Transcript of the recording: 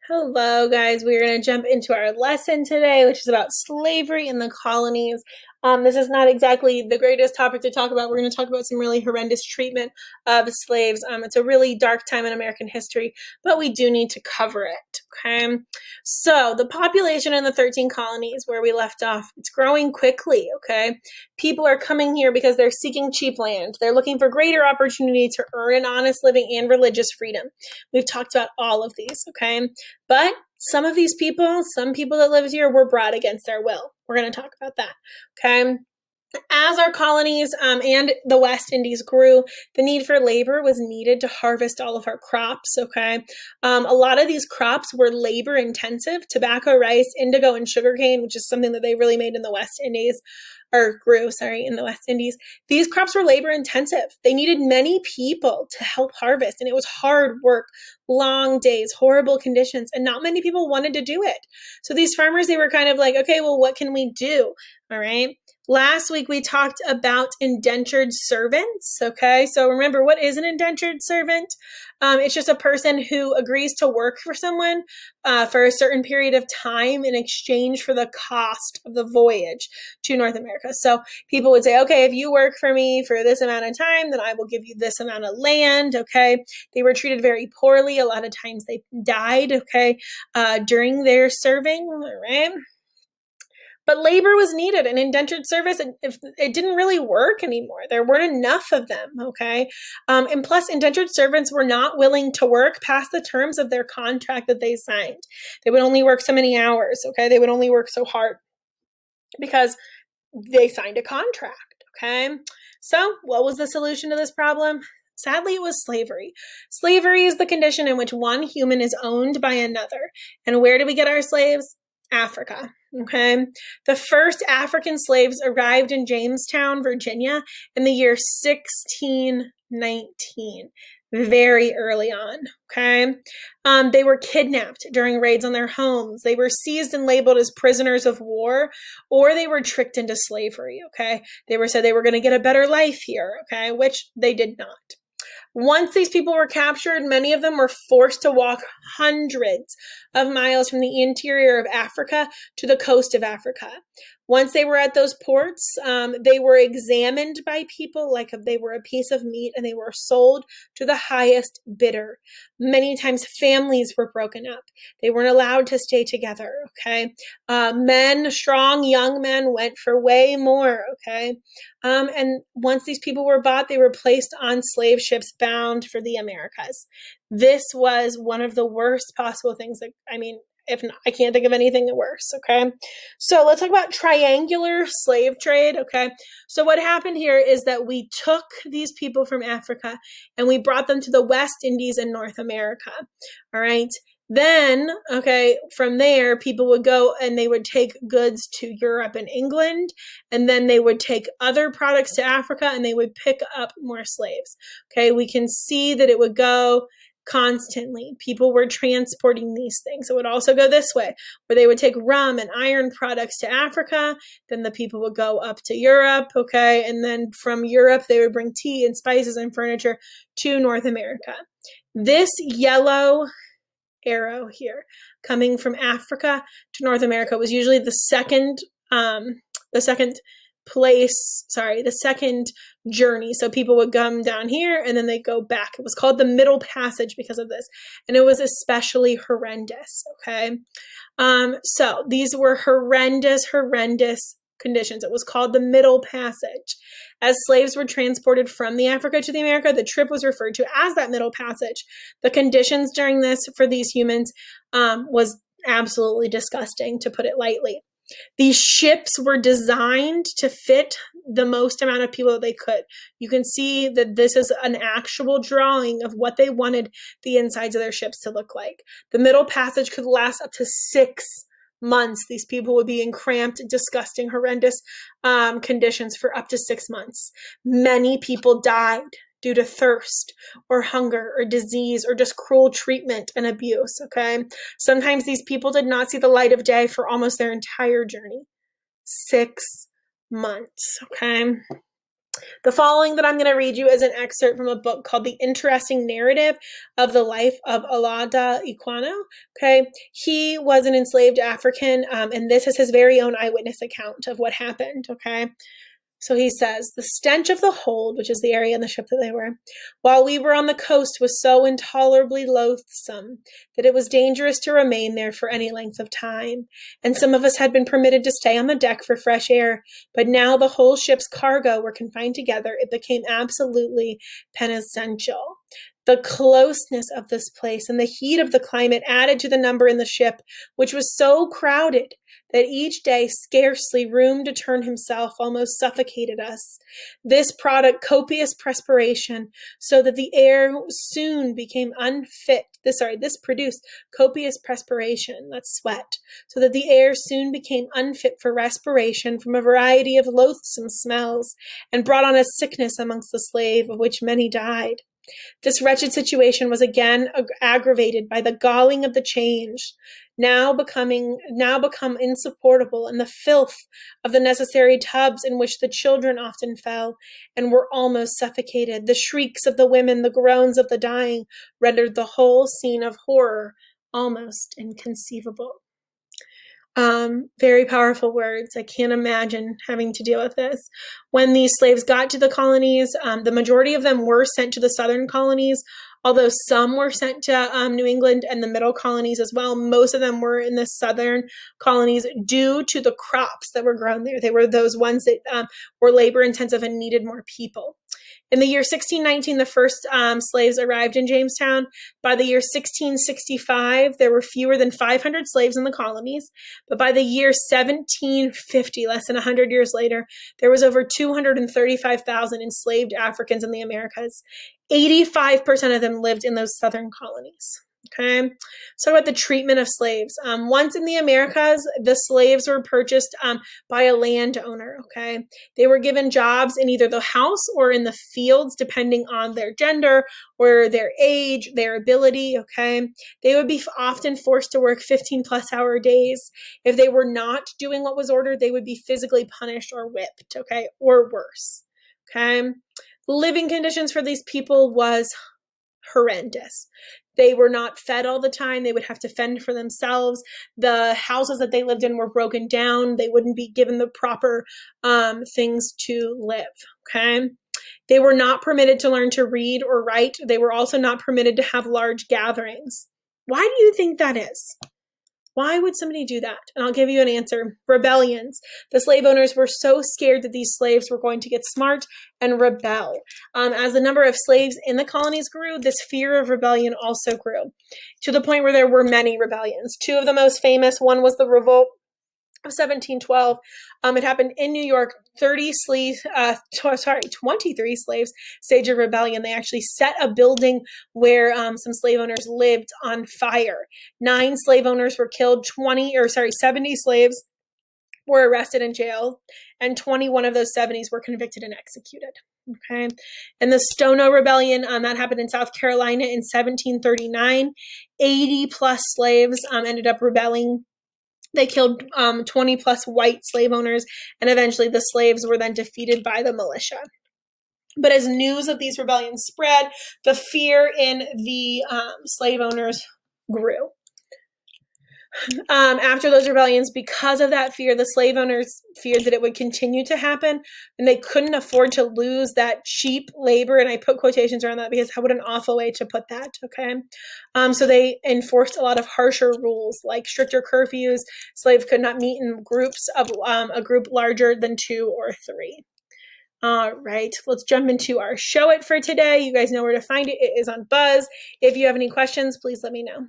Hello, guys. We're going to jump into our lesson today, which is about slavery in the colonies. This is not exactly the greatest topic to talk about. We're going to talk about some really horrendous treatment of slaves. It's a really dark time in American history, but we do need to cover it. Okay. So the population in the 13 colonies where we left off, it's growing quickly. Okay. People are coming here because they're seeking cheap land. They're looking for greater opportunity to earn an honest living and religious freedom. We've talked about all of these. Okay. But some people that lived here were brought against their will. We're going to talk about that. Okay. As our colonies and the West Indies grew, the need for labor was needed to harvest all of our crops. Okay. A lot of these crops were labor intensive: tobacco, rice, indigo, and sugarcane, which is something that they really made in the West Indies, or grew, sorry, in the West Indies. These crops were labor intensive. They needed many people to help harvest, and it was hard work, long days, horrible conditions, and not many people wanted to do it. So these farmers, they were kind of like, okay, well, what can we do? All right. Last week, we talked about indentured servants. Okay. So remember, what is an indentured servant? It's just a person who agrees to work for someone for a certain period of time in exchange for the cost of the voyage to North America. So people would say, okay, if you work for me for this amount of time, then I will give you this amount of land. Okay. They were treated very poorly. A lot of times they died. Okay. During their serving. All right. But labor was needed, and indentured service, it didn't really work anymore. There weren't enough of them, okay? And plus, indentured servants were not willing to work past the terms of their contract that they signed. They would only work so many hours, okay? They would only work so hard because they signed a contract, okay? So what was the solution to this problem? Sadly, it was slavery. Slavery is the condition in which one human is owned by another. And where do we get our slaves? Africa. Okay. The first African slaves arrived in Jamestown, Virginia in the year 1619, very early on. Okay. They were kidnapped during raids on their homes. They were seized and labeled as prisoners of war, or they were tricked into slavery. Okay. They were said they were going to get a better life here. Okay. Which they did not. Once these people were captured, many of them were forced to walk hundreds of miles from the interior of Africa to the coast of Africa. Once they were at those ports, they were examined by people like they were a piece of meat, and they were sold to the highest bidder. Many times families were broken up. They weren't allowed to stay together, okay? Strong young men went for way more, okay? And once these people were bought, they were placed on slave ships bound for the Americas. This was one of the worst possible things if not, I can't think of anything worse, okay? So let's talk about triangular slave trade, okay? So what happened here is that we took these people from Africa and we brought them to the West Indies and North America, all right? Then, okay, from there, people would go and they would take goods to Europe and England, and then they would take other products to Africa and they would pick up more slaves, okay? We can see that it would go constantly. People were transporting these things. It would also go this way, where they would take rum and iron products to Africa. Then the people would go up to Europe, okay? And then from Europe, they would bring tea and spices and furniture to North America. This yellow arrow here coming from Africa to North America was usually the second journey. So people would come down here and then they go back. It was called the Middle Passage because of this. And it was especially horrendous. Okay. So these were horrendous conditions. It was called the Middle Passage. As slaves were transported from the Africa to the America, the trip was referred to as that Middle Passage. The conditions during this for these humans was absolutely disgusting, to put it lightly. These ships were designed to fit the most amount of people that they could. You can see that this is an actual drawing of what they wanted the insides of their ships to look like. The Middle Passage could last up to 6 months. These people would be in cramped, disgusting, horrendous conditions for up to 6 months. Many people died due to thirst or hunger or disease or just cruel treatment and abuse, okay? Sometimes these people did not see the light of day for almost their entire journey. 6 months, okay? The following that I'm going to read you is an excerpt from a book called The Interesting Narrative of the Life of Olaudah Equiano. Okay. He was an enslaved African, and this is his very own eyewitness account of what happened. Okay. So he says, the stench of the hold, which is the area in the ship that they were, while we were on the coast was so intolerably loathsome that it was dangerous to remain there for any length of time. And some of us had been permitted to stay on the deck for fresh air, but now the whole ship's cargo were confined together. It became absolutely penitential. The closeness of this place and the heat of the climate added to the number in the ship, which was so crowded that each day scarcely room to turn himself almost suffocated us. This product copious perspiration, so that the air soon became unfit. This produced copious perspiration, that's sweat, so that the air soon became unfit for respiration from a variety of loathsome smells, and brought on a sickness amongst the slave, of which many died. This wretched situation was again aggravated by the galling of the change, now become insupportable, and the filth of the necessary tubs in which the children often fell and were almost suffocated. The shrieks of the women, the groans of the dying, rendered the whole scene of horror almost inconceivable. Very powerful words. I can't imagine having to deal with this. When these slaves got to the colonies, the majority of them were sent to the southern colonies, although some were sent to New England and the middle colonies as well. Most of them were in the southern colonies due to the crops that were grown there. They were those ones that were labor intensive and needed more people. In the year 1619, the first slaves arrived in Jamestown. By the year 1665, there were fewer than 500 slaves in the colonies. But by the year 1750, less than 100 years later, there was over 235,000 enslaved Africans in the Americas. 85% of them lived in those southern colonies. Okay, so about the treatment of slaves. Once in the Americas, the slaves were purchased by a landowner. Okay, they were given jobs in either the house or in the fields, depending on their gender or their age, their ability. Okay, they would be often forced to work 15-plus-hour days. If they were not doing what was ordered, they would be physically punished or whipped. Okay, or worse. Okay, living conditions for these people was horrendous. They were not fed all the time. They would have to fend for themselves. The houses that they lived in were broken down. They wouldn't be given the proper things to live. Okay. They were not permitted to learn to read or write. They were also not permitted to have large gatherings. Why do you think that is? Why would somebody do that? And I'll give you an answer. Rebellions. The slave owners were so scared that these slaves were going to get smart and rebel. As the number of slaves in the colonies grew, this fear of rebellion also grew, to the point where there were many rebellions. Two of the most famous, one was the Revolt of 1712. It happened in New York. 23 slaves staged a rebellion. They actually set a building where some slave owners lived on fire. 9 slave owners were killed. 70 slaves were arrested and jailed, and 21 of those 70s were convicted and executed. Okay, and the Stono Rebellion, that happened in South Carolina in 1739. 80 plus slaves ended up rebelling. They killed 20 plus white slave owners, and eventually the slaves were then defeated by the militia. But as news of these rebellions spread, the fear in the slave owners grew. After those rebellions, because of that fear, the slave owners feared that it would continue to happen, and they couldn't afford to lose that cheap labor. And I put quotations around that because what an awful way to put that. Okay. So they enforced a lot of harsher rules, like stricter curfews. Slaves could not meet in groups of a group larger than 2 or 3. All right, let's jump into our show it for today. You guys know where to find it. It is on Buzz. If you have any questions, please let me know.